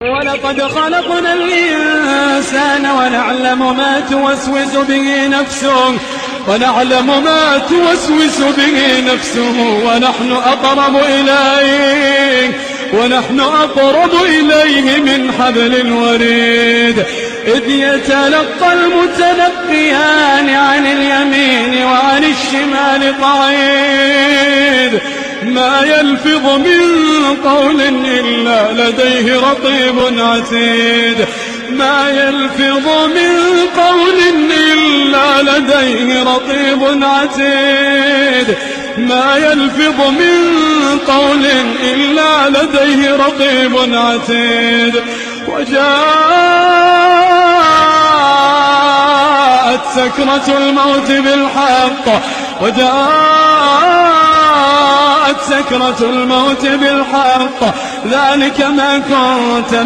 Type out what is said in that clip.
ولقد خلقنا الإنسان ونعلم ما توسوس به نفسه ونحن أقرب إليه من حبل الوريد إذ يتلقى المتلقيان عن اليمين وعن الشمال قعيد ما يلفظ من قول إلا لديه رقيب عتيد ما يلفظ من قول إلا لديه رقيب عتيد ما يلفظ من قول إلا لديه رقيب عتيد وجاءت سكرة الموت بالحق ذلك ما كنت